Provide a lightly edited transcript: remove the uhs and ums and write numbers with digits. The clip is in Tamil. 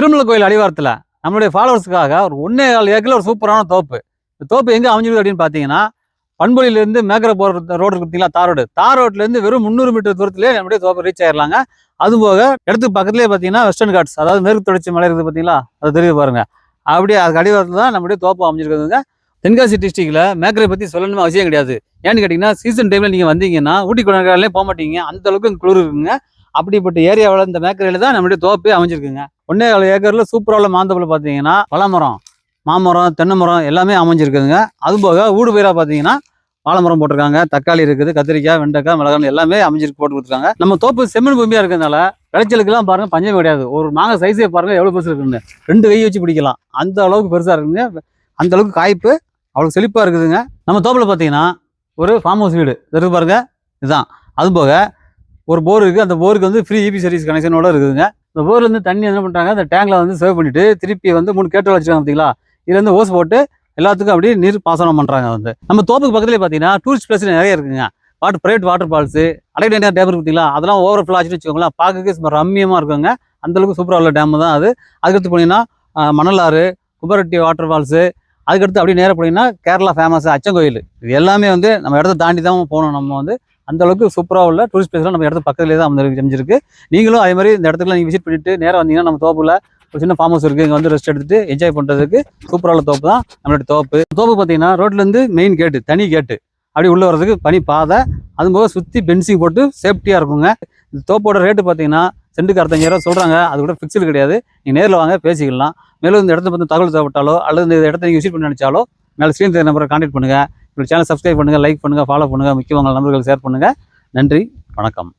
திருமலை கோயில் அடிவாரத்தில் நம்மளுடைய ஃபாலோவர்ஸுக்காக ஒரு 1.25 ஏக்கரில் ஒரு சூப்பரான தோப்பு. இந்த தோப்பு எங்கே அமைஞ்சிருக்கு அப்படின்னு பார்த்தீங்கன்னா, பண்பொழியிலேருந்து மேக்கரை போகிற ரோடு இருக்கு பார்த்தீங்களா, தார் ரோட்லேருந்து வெறும் 300 மீட்டர் தூரத்திலே நம்மளுடைய தோப்பு ரீச் ஆயிடலாங்க. அதுபோக இடத்துக்கு பக்கத்துலேயே பார்த்தீங்கன்னா வெஸ்டர்ன் காட்ஸ், அதாவது மேற்கு தொடர்ச்சி மலை இருக்குது பார்த்தீங்களா, அது தெரியுது பாருங்க. அப்படியே அதுக்கு அடிவாரத்தில் தான் நம்மளுடைய தோப்பு அமைஞ்சிருக்குதுங்க. தென்காசி டிஸ்ட்ரிக்டில் மேக்கரை பற்றி சொல்லணுமே அவசியம் கிடையாது. ஏன்னு கேட்டிங்கன்னா, சீசன் டைமில் நீங்கள் வந்தீங்கன்னா ஊட்டி கொடைக்கானலே போக மாட்டீங்க, அந்த அளவுக்கு குளிர் இருக்குங்க. அப்படிப்பட்ட ஏரியாவில் இந்த மேக்கரையில் தான் நம்மளுடைய தோப்பே அமைஞ்சிருக்குங்க. 1.25 ஏக்கரில் சூப்பராக உள்ள மாந்தோப்பில் பார்த்தீங்கன்னா பலாமரம், மாமரம், தென்னை மரம் எல்லாமே அமைஞ்சிருக்குதுங்க. அதுபோக ஊடு பயிராக பார்த்தீங்கன்னா வாழைமரம் போட்டிருக்காங்க, தக்காளி இருக்குது, கத்திரிக்காய், வெண்டைக்காய், மிளகாய் எல்லாமே அமைஞ்சிருக்கு போட்டு கொடுத்துருக்காங்க. நம்ம தோப்பு செம்மண் பூமியாக இருக்கிறதுனால விளைச்சலுக்குலாம் பாருங்க பஞ்சம் கிடையாது. ஒரு மாங்காய் சைஸே பாருங்க எவ்வளோ பெருசு இருக்குன்னு, 2 கை வச்சு பிடிக்கலாம், அந்த அளவுக்கு பெருசாக இருக்குங்க. அந்த அளவுக்கு காய்ப்பு அவ்வளோ செழிப்பாக இருக்குதுங்க. நம்ம தோப்பில் பார்த்தீங்கன்னா ஒரு ஃபார்ம் ஹவுஸ் வீடு இருக்கு பாருங்க, இதுதான். அதுபோக ஒரு போர் இருக்குது, அந்த போருக்கு வந்து ஃப்ரீ இபி சர்வீஸ் கனெக்ஷனோட இருக்குதுங்க. இந்த போர்லேருந்து தண்ணி என்ன பண்ணுறாங்க, அந்த டேங்கில் வந்து சேவ் பண்ணிவிட்டு திருப்பி வந்து 3 கேட்டு வச்சுருக்காங்க பார்த்தீங்களா, இதுலேருந்து ஓஸ் போட்டு எல்லாத்துக்கும் அப்படியே நீர் பாசனம் பண்ணுறாங்க. வந்து நம்ம தோப்புக்கு பக்கத்துலேயே பார்த்தீங்கன்னா டூரிஸ்ட் பிளேஸ் நிறைய இருக்குங்க. பிரைவேட் வாட்டர் ஃபால்ஸு, அடைக்கடை டேம் பார்த்தீங்களா, அதெல்லாம் ஓவர் ஃப்ளோ ஆச்சுன்னு வச்சுக்கோங்களேன், பார்க்கறதுக்கு ரம்மியமாக இருக்குங்க. அந்தளவுக்கு சூப்பராக உள்ள டேம் தான் அது. அதுக்கடுத்து போனீங்கன்னா மணலாறு, குபரட்டி வாட்டர் ஃபால்ஸு, அதுக்கடுத்து அப்படியே நேராக போனீங்கன்னா கேரளா ஃபேமஸ் அச்சங்கோயில். இது எல்லாமே வந்து நம்ம இடத்த தாண்டி தான் போகணும். நம்ம வந்து அந்தளவுக்கு சூப்பராக உள்ள டூரிஸ்ட் பிளேஸ்லாம் நம்ம இடத்து பக்கத்துலேயே தான் அமைஞ்சிருக்கு. நீங்களும் அதே மாதிரி இந்த இடத்துக்குலாம் நீங்கள் விசிட் பண்ணிட்டு நேராக வந்தீங்கன்னா நம்ம தோப்பில் ஒரு சின்ன ஃபார்ம் ஹவுஸ் இருக்குது, இங்கே வந்து ரெஸ்ட் எடுத்துட்டு என்ஜாய் பண்ணுறதுக்கு சூப்பராக உள்ள தோப்பு தான் நம்மளுடைய தோப்பு பார்த்தீங்கன்னா ரோட்லேருந்து மெயின் கேட்டு, தனி கேட்டு, அப்படி உள்ளே வரதுக்கு பனி பாதை, அதுபோக சுற்றி பென்சிங் போட்டு சேஃப்டியாக இருக்குங்க. இந்த தோப்போட ரேட்டு பார்த்தீங்கன்னா சென்ட்டுக்கு 65,000 சொல்கிறாங்க. அது கூட ஃபிக்ஸ்டு கிடையாது, நீங்கள் நேரில் வாங்க பேசிக்கலாம். மேலும் இந்த இடத்த பற்றி தகவல் தேவைப்பட்டாலோ அல்லது இந்த இடத்த நீங்கள் விசிட் பண்ணி நினச்சாலோ மேலே ஸ்க்ரீன் தெரிய நம்பரை கான்டாக்ட் பண்ணுங்கள். உங்கள் சேனல் சப்ஸ்கிரைப் பண்ணுங்கள், லைக் பண்ணுங்கள், ஃபாலோ பண்ணுங்கள், முக்கியமாக உங்கள் நண்பர்கள் ஷேர் பண்ணுங்கள். நன்றி, வணக்கம்.